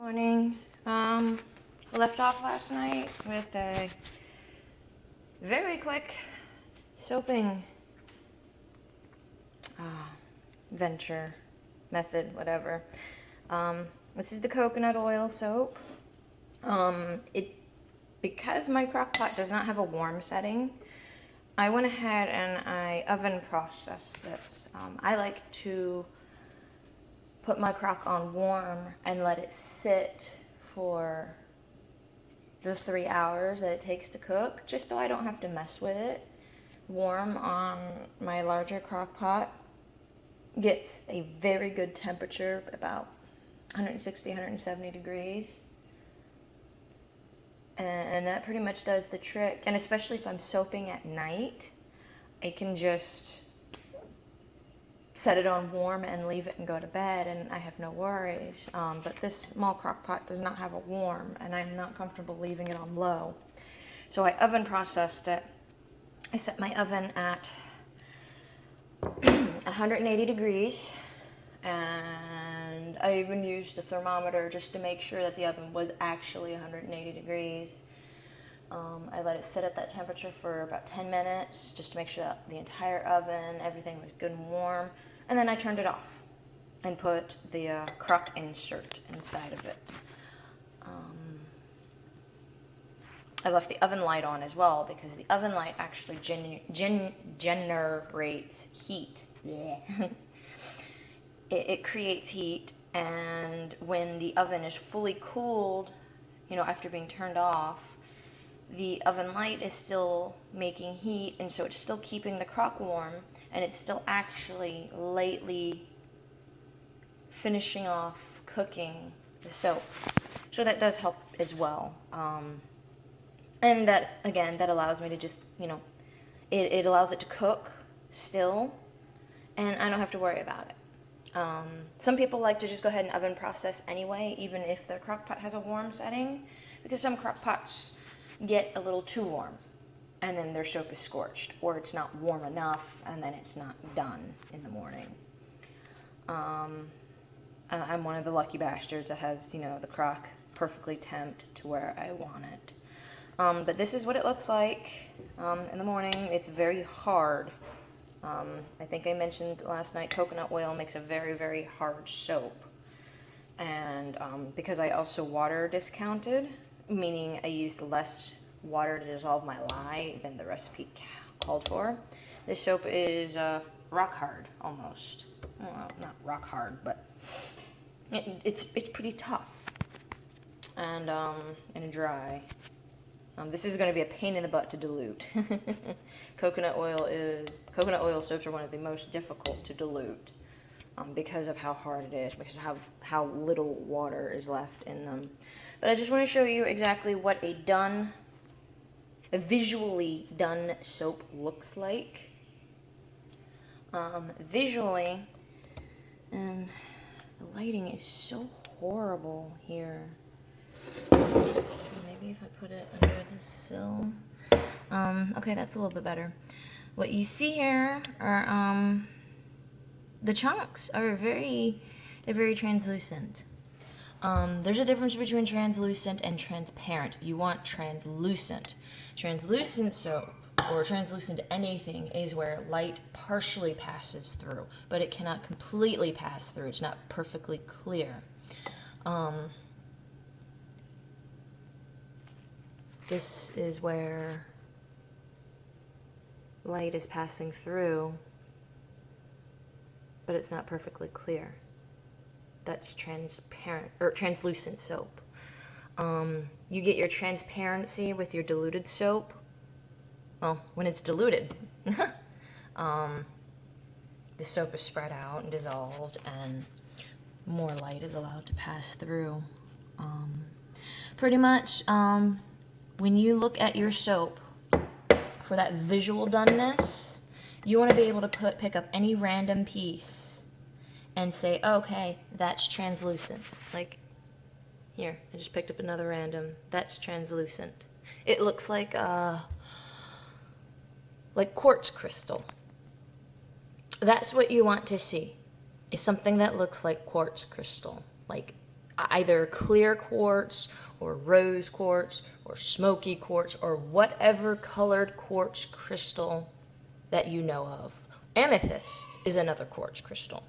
Morning. Left off last night with a very quick soaping venture, method, whatever. This is the coconut oil soap. Because my crock pot does not have a warm setting, I went ahead and I oven processed this. I like to put my crock on warm and let it sit for the 3 hours that it takes to cook, just so I don't have to mess with it. Warm on my larger crock pot gets a very good temperature, about 160, 170 degrees. And that pretty much does the trick. And especially if I'm soaping at night, I can just set it on warm and leave it and go to bed, and I have no worries. But this small crock pot does not have a warm, and I'm not comfortable leaving it on low. So I oven processed it. I set my oven at 180 degrees, and I even used a thermometer just to make sure that the oven was actually 180 degrees. I let it sit at that temperature for about 10 minutes just to make sure that the entire oven, everything was good and warm. And then I turned it off and put the crock insert inside of it. I left the oven light on as well because the oven light actually generates heat. Yeah. It creates heat, and when the oven is fully cooled, after being turned off, the oven light is still making heat, and so it's still keeping the crock warm, and it's still actually lightly finishing off cooking the soap. So that does help as well. And that, again, that allows me to just, it allows it to cook still, and I don't have to worry about it. Some people like to just go ahead and oven process anyway, even if their crock pot has a warm setting, because some crock pots get a little too warm, and then their soap is scorched, or it's not warm enough, and then it's not done in the morning. I'm one of the lucky bastards that has, the crock perfectly temped to where I want it. But this is what it looks like in the morning. It's very hard. I think I mentioned last night, coconut oil makes a very, very hard soap. And because I also water discounted, meaning I used less water to dissolve my lye than the recipe called for, this soap is rock hard almost. Well, not rock hard, but it's pretty tough and dry. This is going to be a pain in the butt to dilute. Coconut oil soaps are one of the most difficult to dilute because of how hard it is, because of how little water is left in them. But I just want to show you exactly what a visually done soap looks like. Visually, and the lighting is so horrible here. Maybe if I put it under the sill. Okay, that's a little bit better. What you see here are the chunks are very translucent. There's a difference between translucent and transparent. You want translucent. Translucent soap, or translucent anything, is where light partially passes through, but it cannot completely pass through. It's not perfectly clear. This is where light is passing through, but it's not perfectly clear. That's transparent, or translucent soap. You get your transparency with your diluted soap. Well, when it's diluted, the soap is spread out and dissolved, and more light is allowed to pass through. Pretty much, when you look at your soap for that visual doneness, you want to be able to pick up any random piece and say, okay, that's translucent. Like here, I just picked up another random. That's translucent. It looks like quartz crystal. That's what you want to see, is something that looks like quartz crystal, like either clear quartz or rose quartz or smoky quartz or whatever colored quartz crystal that you know of. Amethyst is another quartz crystal.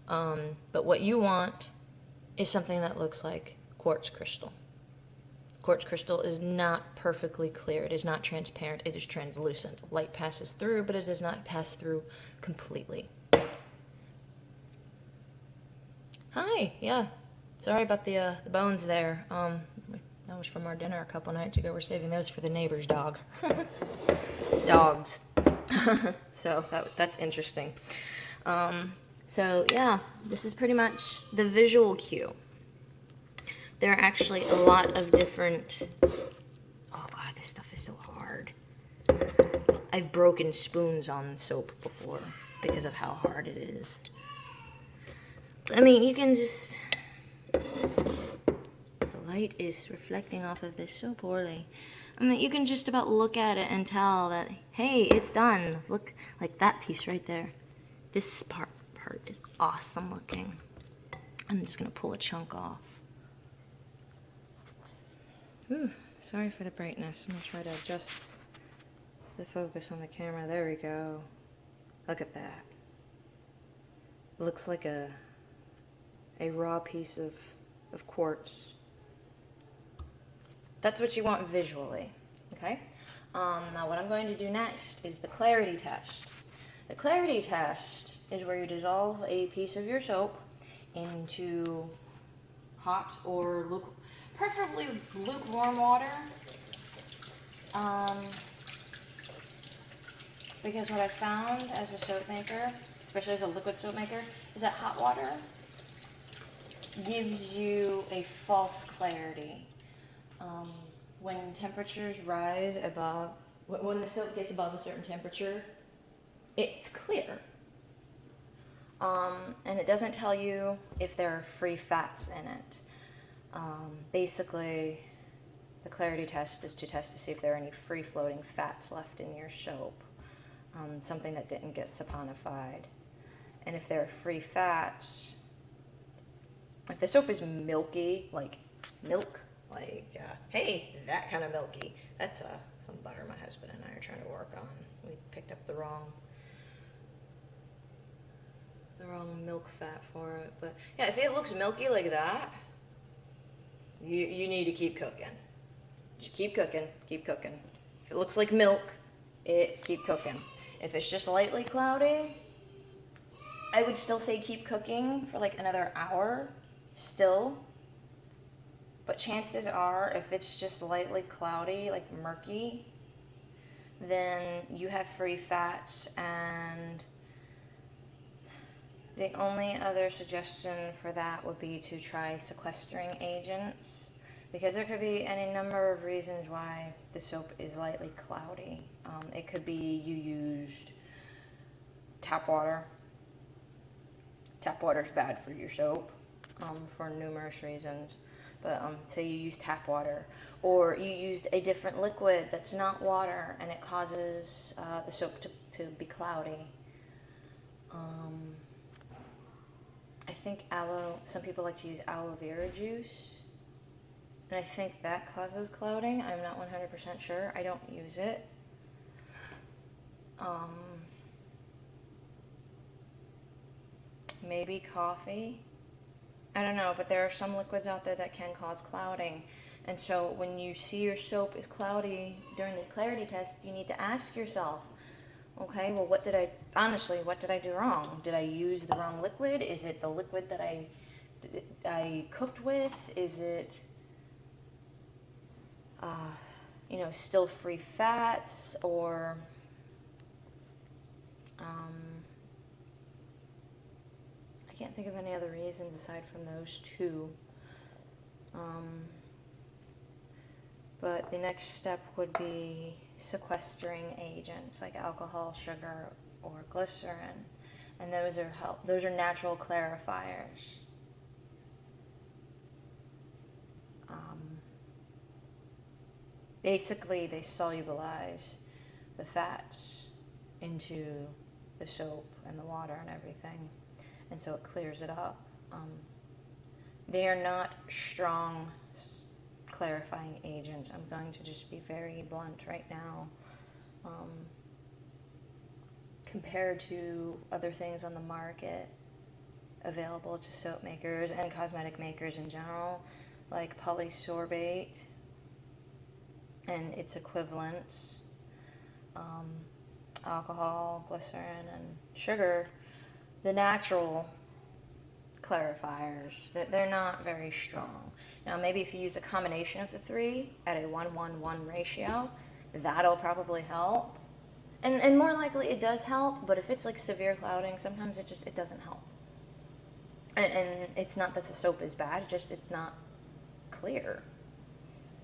But what you want is something that looks like quartz crystal. Quartz crystal is not perfectly clear. It is not transparent. It is translucent. Light passes through, but it does not pass through completely. Hi, yeah. Sorry about the bones there. That was from our dinner a couple nights ago. We're saving those for the neighbor's dog. Dogs. So that's interesting. So yeah, this is pretty much the visual cue. There are actually a lot of different... Oh god, this stuff is so hard. I've broken spoons on soap before because of how hard it is. I mean, you can just... The light is reflecting off of this so poorly. I mean, you can just about look at it and tell that, hey, it's done. Look, like that piece right there. This part is awesome looking. I'm just gonna pull a chunk off. Ooh, sorry for the brightness. I'm gonna try to adjust the focus on the camera. There we go. Look at that. Looks like a raw piece of quartz. That's what you want visually, okay? Now what I'm going to do next is the clarity test. The clarity test is where you dissolve a piece of your soap into hot or preferably lukewarm water. Because what I found as a soap maker, especially as a liquid soap maker, is that hot water gives you a false clarity. When temperatures rise above, when the soap gets above a certain temperature, it's clear. And it doesn't tell you if there are free fats in it. Basically, the clarity test is to test to see if there are any free-floating fats left in your soap, something that didn't get saponified. And if there are free fats, if the soap is milky, like milk, like, hey, that kind of milky, that's some butter my husband and I are trying to work on. We picked up the wrong milk fat for it. But yeah, if it looks milky like that, you need to keep cooking. Just keep cooking, keep cooking. If it looks like milk, keep cooking. If it's just lightly cloudy, I would still say keep cooking for like another hour still. But chances are, if it's just lightly cloudy, like murky, then you have free fats, and the only other suggestion for that would be to try sequestering agents, because there could be any number of reasons why the soap is lightly cloudy. It could be you used tap water. Tap water is bad for your soap for numerous reasons. But say you use tap water, or you used a different liquid that's not water, and it causes the soap to be cloudy. I think some people like to use aloe vera juice, and I think that causes clouding. I'm not 100% sure. I don't use it. Maybe coffee. I don't know, but there are some liquids out there that can cause clouding. And so when you see your soap is cloudy during the clarity test, you need to ask yourself, okay, well, what did I do wrong? Did I use the wrong liquid? Is it the liquid that I cooked with? Is it, still free fats? Or, I can't think of any other reasons aside from those two. But the next step would be sequestering agents like alcohol, sugar, or glycerin, and those are natural clarifiers. Basically, they solubilize the fats into the soap and the water and everything, and so it clears it up. They are not strong clarifying agents. I'm going to just be very blunt right now. Compared to other things on the market available to soap makers and cosmetic makers in general, like polysorbate and its equivalents, alcohol, glycerin, and sugar, the natural clarifiers, they're not very strong. Now, maybe if you use a combination of the three at a 1-1-1 ratio, that'll probably help. And more likely it does help, but if it's like severe clouding, sometimes it doesn't help. And it's not that the soap is bad, it's not clear.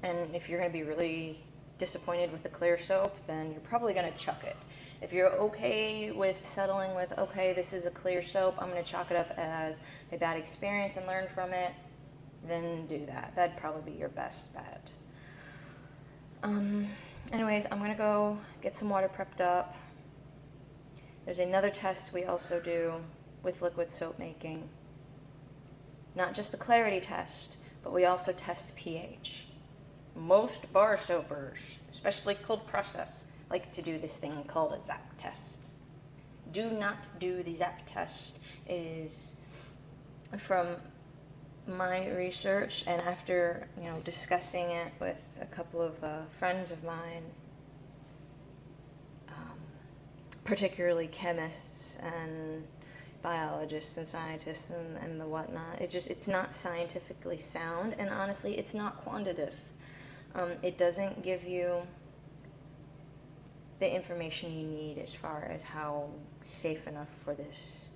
And if you're going to be really disappointed with the clear soap, then you're probably going to chuck it. If you're okay with settling with, okay, this is a clear soap, I'm going to chalk it up as a bad experience and learn from it, then do that. That'd probably be your best bet. Anyways, I'm going to go get some water prepped up. There's another test we also do with liquid soap making. Not just a clarity test, but we also test pH. Most bar soapers, especially cold process, like to do this thing called a ZAP test. Do not do the ZAP test. It is from my research, and after discussing it with a couple of friends of mine, particularly chemists and biologists and scientists and the whatnot, it's not scientifically sound, and honestly, it's not quantitative. It doesn't give you the information you need as far as how safe enough this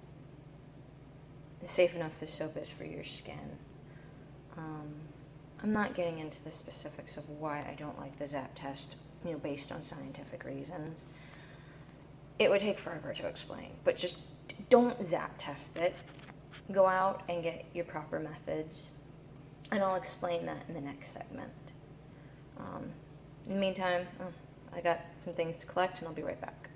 soap is for your skin. I'm not getting into the specifics of why I don't like the ZAP test, based on scientific reasons. It would take forever to explain, but just don't ZAP test it. Go out and get your proper methods, and I'll explain that in the next segment. In the meantime, I got some things to collect, and I'll be right back.